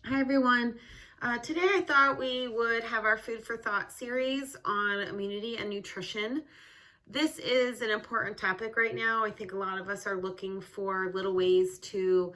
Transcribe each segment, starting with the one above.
Hi everyone. Today I thought we would have our Food for Thought series on immunity and nutrition. This is an important topic right now. I think a lot of us are looking for little ways to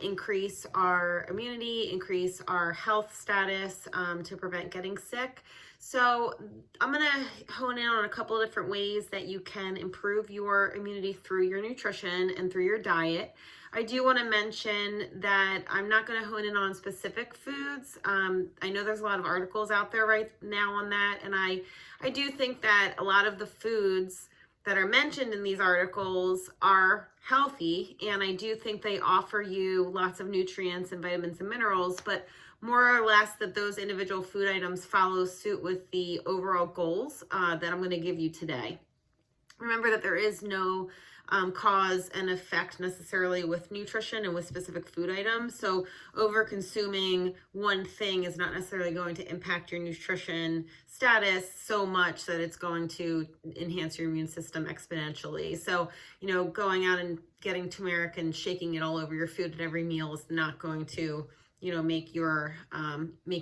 increase our immunity, increase our health status to prevent getting sick. So I'm going to hone in on a couple of different ways that you can improve your immunity through your nutrition and through your diet. I do want to mention that I'm not going to hone in on specific foods. I know there's a lot of articles out there right now on that, and I do think that a lot of the foods that are mentioned in these articles are healthy, and I do think they offer you lots of nutrients and vitamins and minerals, but more or less that those individual food items follow suit with the overall goals that I'm going to give you today. Remember that there is no cause and effect necessarily with nutrition and with specific food items. So over consuming one thing is not necessarily going to impact your nutrition status so much that it's going to enhance your immune system exponentially. So, going out and getting turmeric and shaking it all over your food at every meal is not going to make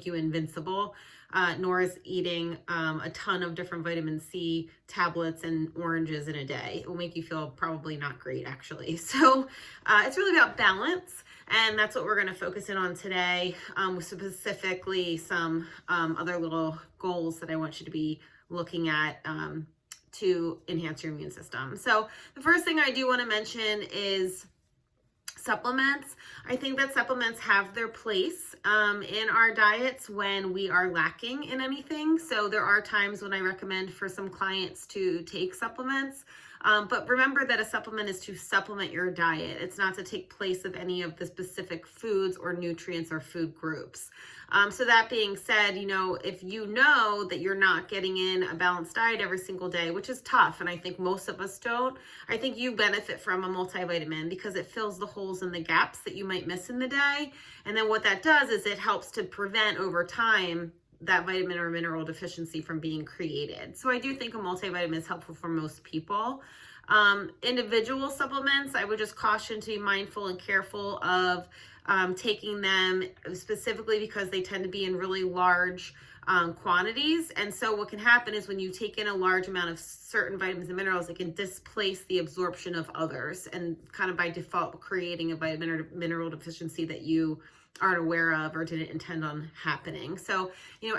you invincible, nor is eating a ton of different vitamin C tablets and oranges in a day. It will make you feel probably not great, actually. So it's really about balance, and that's what we're going to focus in on today, with specifically some other little goals that I want you to be looking at to enhance your immune system. So the first thing I do want to mention is supplements. I think that supplements have their place in our diets when we are lacking in anything. So there are times when I recommend for some clients to take supplements. But remember that a supplement is to supplement your diet. It's not to take place of any of the specific foods or nutrients or food groups. So that being said, if you know that you're not getting in a balanced diet every single day, which is tough, and I think most of us don't, I think you benefit from a multivitamin because it fills the holes and the gaps that you might miss in the day. And then what that does is it helps to prevent over time that vitamin or mineral deficiency from being created. So I do think a multivitamin is helpful for most people. Individual supplements, I would just caution to be mindful and careful of taking them specifically because they tend to be in really large quantities. And so what can happen is when you take in a large amount of certain vitamins and minerals, it can displace the absorption of others and kind of by default creating a vitamin or mineral deficiency that you aren't aware of or didn't intend on happening. So,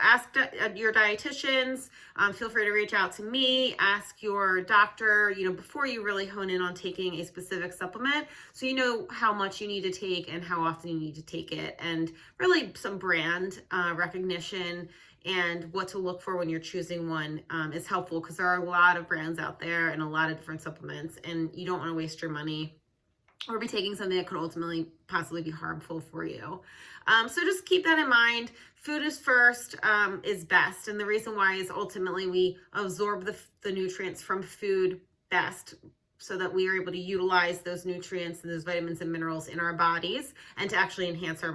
ask your dietitians, feel free to reach out to me, ask your doctor, before you really hone in on taking a specific supplement, so you know how much you need to take and how often you need to take it, and really some brand recognition and what to look for when you're choosing one is helpful, because there are a lot of brands out there and a lot of different supplements, and you don't want to waste your money or be taking something that could ultimately possibly be harmful for you. So just keep that in mind. Food is first, is best. And the reason why is ultimately we absorb the nutrients from food best so that we are able to utilize those nutrients and those vitamins and minerals in our bodies and to actually enhance our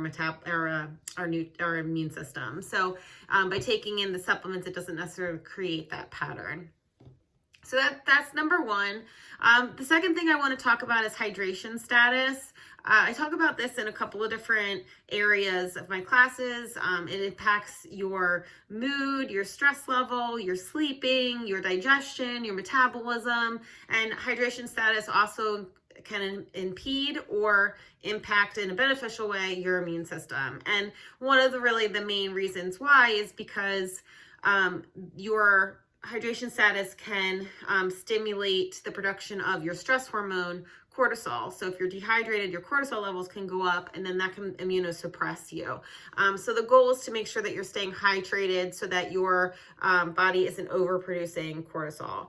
immune system. So by taking in the supplements, it doesn't necessarily create that pattern. So that's number one. The second thing I want to talk about is hydration status. I talk about this in a couple of different areas of my classes. It impacts your mood, your stress level, your sleeping, your digestion, your metabolism, and hydration status also can impede or impact in a beneficial way your immune system. And one of the main reasons why is because your hydration status can stimulate the production of your stress hormone, cortisol. So if you're dehydrated, your cortisol levels can go up, and then that can immunosuppress you. So the goal is to make sure that you're staying hydrated so that your body isn't overproducing cortisol.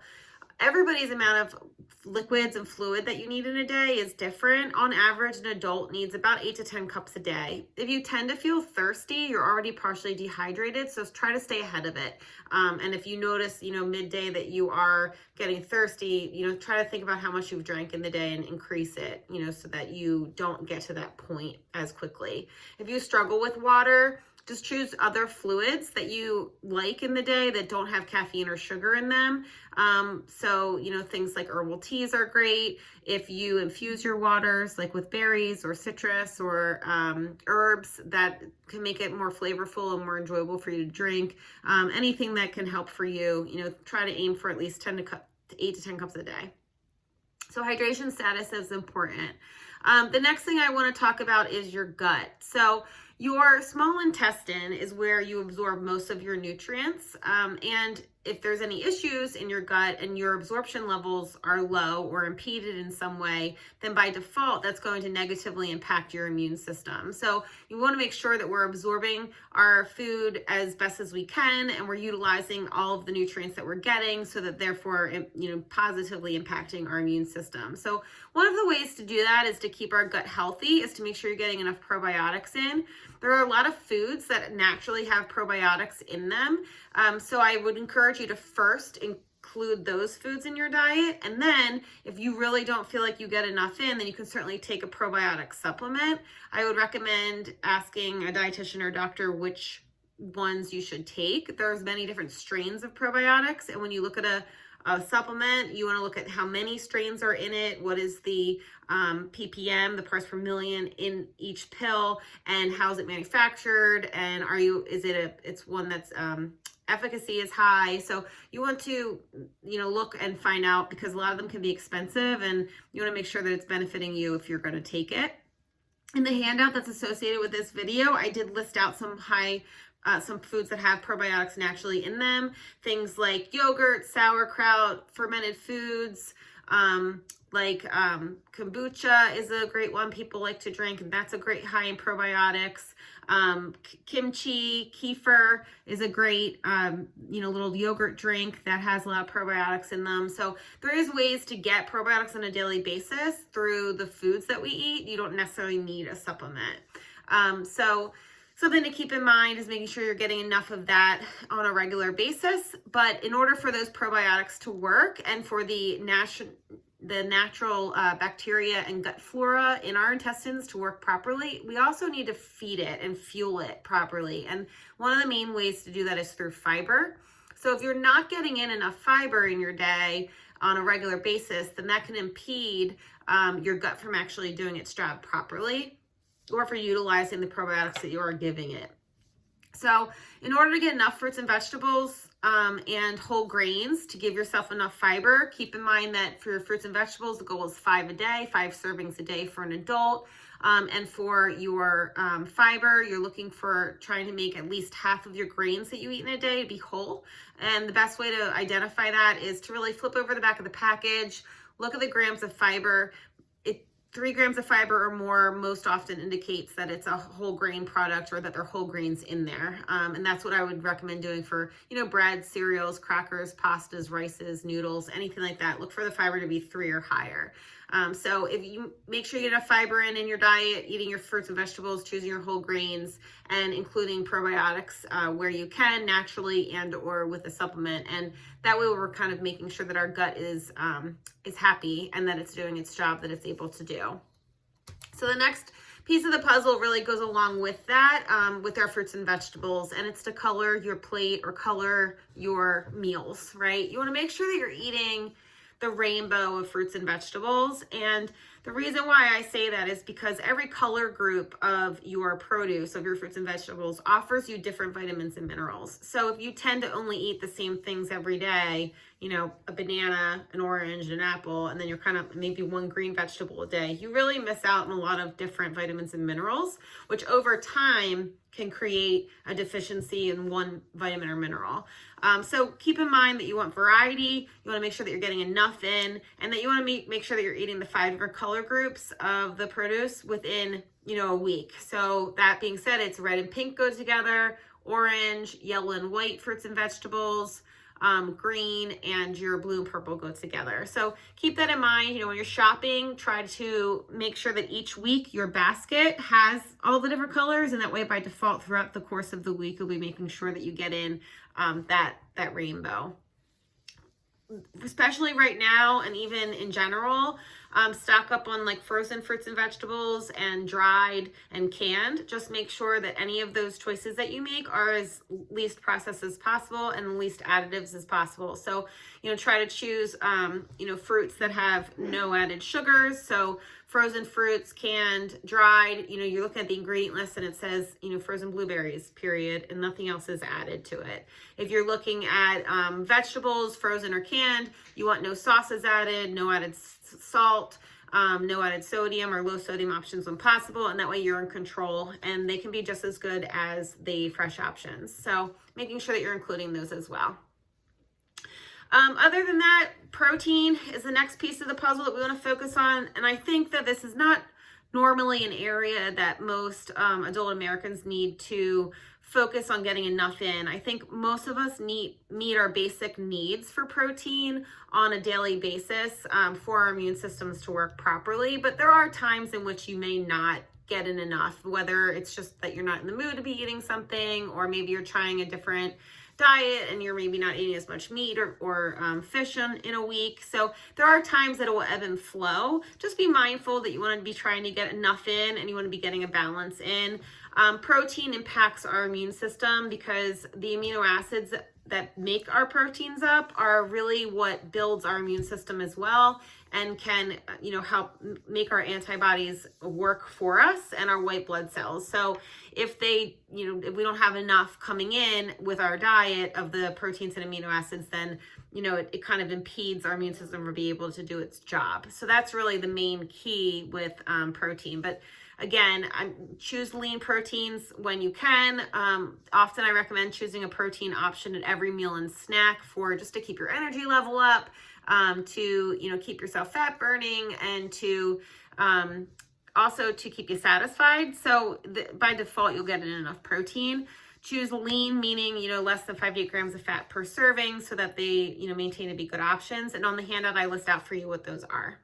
Everybody's amount of liquids and fluid that you need in a day is different. On average, an adult needs about 8 to 10 cups a day. If you tend to feel thirsty, you're already partially dehydrated, so try to stay ahead of it. And if you notice, midday that you are getting thirsty, try to think about how much you've drank in the day and increase it, so that you don't get to that point as quickly. If you struggle with water, Just choose other fluids that you like in the day that don't have caffeine or sugar in them. So, things like herbal teas are great. If you infuse your waters, like with berries or citrus or herbs, that can make it more flavorful and more enjoyable for you to drink. Anything that can help for you, try to aim for at least 8 to 10 cups a day. So hydration status is important. The next thing I want to talk about is your gut. So your small intestine is where you absorb most of your nutrients. And if there's any issues in your gut and your absorption levels are low or impeded in some way, then by default, that's going to negatively impact your immune system. So you want to make sure that we're absorbing our food as best as we can, and we're utilizing all of the nutrients that we're getting, so that therefore, positively impacting our immune system. So one of the ways to do that is to keep our gut healthy, is to make sure you're getting enough probiotics in. There are a lot of foods that naturally have probiotics in them. So I would encourage you to first include those foods in your diet. And then if you really don't feel like you get enough in, then you can certainly take a probiotic supplement. I would recommend asking a dietitian or doctor which ones you should take. There's many different strains of probiotics. And when you look at a supplement, you want to look at how many strains are in it, what is the ppm, the parts per million in each pill, and how is it manufactured, and it's one that's efficacy is high. So you want to look and find out, because a lot of them can be expensive, and you want to make sure that it's benefiting you if you're going to take it. In the handout that's associated with this video, I did list out some foods that have probiotics naturally in them. Things like yogurt, sauerkraut, fermented foods, like kombucha is a great one people like to drink, and that's a great high in probiotics. Kimchi, kefir is a great, little yogurt drink that has a lot of probiotics in them. So there is ways to get probiotics on a daily basis through the foods that we eat. You don't necessarily need a supplement. So something to keep in mind is making sure you're getting enough of that on a regular basis. But in order for those probiotics to work, and for the natural bacteria and gut flora in our intestines to work properly, we also need to feed it and fuel it properly. And one of the main ways to do that is through fiber. So if you're not getting in enough fiber in your day on a regular basis, then that can impede your gut from actually doing its job properly, or for utilizing the probiotics that you are giving it. So in order to get enough fruits and vegetables and whole grains to give yourself enough fiber, keep in mind that for your fruits and vegetables, the goal is 5 a day, 5 servings a day for an adult. And for your fiber, you're looking for trying to make at least half of your grains that you eat in a day be whole. And the best way to identify that is to really flip over the back of the package, look at the grams of fiber. 3 grams of fiber or more most often indicates that it's a whole grain product, or that there are whole grains in there. And that's what I would recommend doing for, bread, cereals, crackers, pastas, rices, noodles, anything like that. Look for the fiber to be 3 or higher. So if you make sure you get enough fiber in your diet, eating your fruits and vegetables, choosing your whole grains, and including probiotics where you can, naturally and or with a supplement. And that way we're kind of making sure that our gut is happy and that it's doing its job that it's able to do. So the next piece of the puzzle really goes along with that, with our fruits and vegetables, and it's to color your plate or color your meals, right? You want to make sure that you're eating the rainbow of fruits and vegetables. And the reason why I say that is because every color group of your produce, of your fruits and vegetables, offers you different vitamins and minerals. So if you tend to only eat the same things every day, a banana, an orange, an apple, and then you're kind of maybe 1 green vegetable a day, you really miss out on a lot of different vitamins and minerals, which over time can create a deficiency in one vitamin or mineral. So keep in mind that you want variety, you want to make sure that you're getting enough in, and that you want to make sure that you're eating the 5 different color groups of the produce within, a week. So that being said, it's red and pink go together, orange, yellow and white fruits and vegetables, green, and your blue and purple go together. So keep that in mind. When you're shopping, try to make sure that each week your basket has all the different colors, and that way by default throughout the course of the week, you'll be making sure that you get in that rainbow. Especially right now, and even in general, Stock up on like frozen fruits and vegetables and dried and canned. Just make sure that any of those choices that you make are as least processed as possible and least additives as possible. So, try to choose, fruits that have no added sugars. So frozen fruits, canned, dried, you're looking at the ingredient list and it says, frozen blueberries, period, and nothing else is added to it. If you're looking at vegetables, frozen or canned, you want no sauces added, no added salt, no added sodium or low sodium options when possible, and that way you're in control, and they can be just as good as the fresh options. So making sure that you're including those as well. Other than that, protein is the next piece of the puzzle that we want to focus on. And I think that this is not normally an area that most adult Americans need to focus on getting enough in. I think most of us meet our basic needs for protein on a daily basis for our immune systems to work properly. But there are times in which you may not get in enough, whether it's just that you're not in the mood to be eating something, or maybe you're trying a different diet and you're maybe not eating as much meat or fish in a week. So there are times that it will ebb and flow. Just be mindful that you want to be trying to get enough in and you want to be getting a balance in. Protein impacts our immune system because the amino acids that make our proteins up are really what builds our immune system as well, and can help make our antibodies work for us and our white blood cells. So if they if we don't have enough coming in with our diet of the proteins and amino acids, then it kind of impedes our immune system from being able to do its job. So that's really the main key with protein. But again, choose lean proteins when you can. Often I recommend choosing a protein option at every meal and snack just to keep your energy level up, to keep yourself fat burning, and to also to keep you satisfied. So by default, you'll get enough protein. Choose lean, meaning less than 5 to 8 grams of fat per serving, so that they maintain to be good options. And on the handout, I list out for you what those are.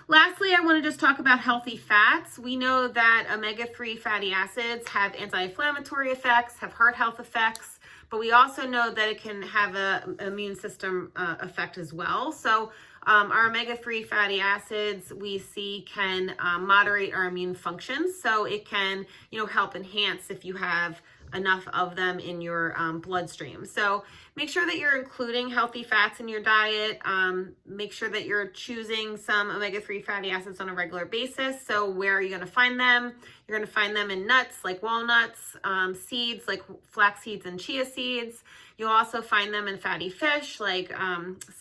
Lastly, I want to just talk about healthy fats. We know that omega-3 fatty acids have anti-inflammatory effects, have heart health effects, but we also know that it can have an immune system effect as well. So our omega-3 fatty acids we see can moderate our immune functions. So it can, help enhance if you have enough of them in your bloodstream. So make sure that you're including healthy fats in your diet. Make sure that you're choosing some omega-3 fatty acids on a regular basis. So where are you going to find them? You're going to find them in nuts like walnuts, seeds like flax seeds and chia seeds. You'll also find them in fatty fish like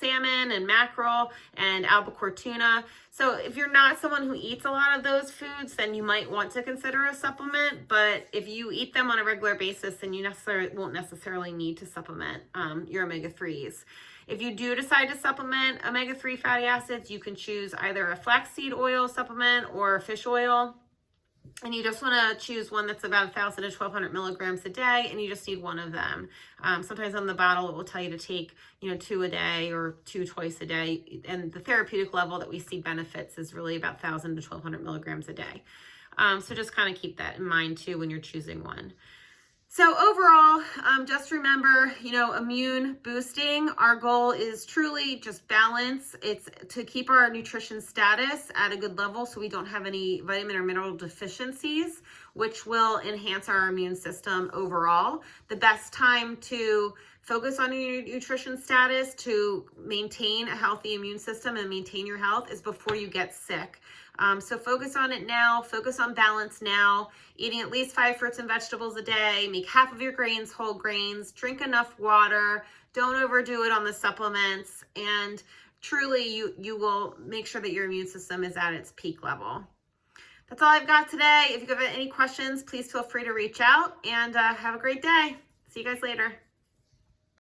salmon and mackerel and albacore tuna. So if you're not someone who eats a lot of those foods, then you might want to consider a supplement. But if you eat them on a regular basis, then you won't necessarily need to supplement your omega-3s. If you do decide to supplement omega-3 fatty acids, you can choose either a flaxseed oil supplement or fish oil. And you just want to choose one that's about 1,000 to 1,200 milligrams a day, and you just need one of them. Sometimes on the bottle, it will tell you to take, 2 a day or 2 twice a day. And the therapeutic level that we see benefits is really about 1,000 to 1,200 milligrams a day. So just kind of keep that in mind too when you're choosing one. So overall, just remember, immune boosting, our goal is truly just balance. It's to keep our nutrition status at a good level so we don't have any vitamin or mineral deficiencies, which will enhance our immune system overall. The best time to focus on your nutrition status to maintain a healthy immune system and maintain your health is before you get sick. So focus on it now, focus on balance now, eating at least 5 fruits and vegetables a day, make half of your grains whole grains, drink enough water, don't overdo it on the supplements, and truly you will make sure that your immune system is at its peak level. That's all I've got today. If you have any questions, please feel free to reach out, and have a great day. See you guys later.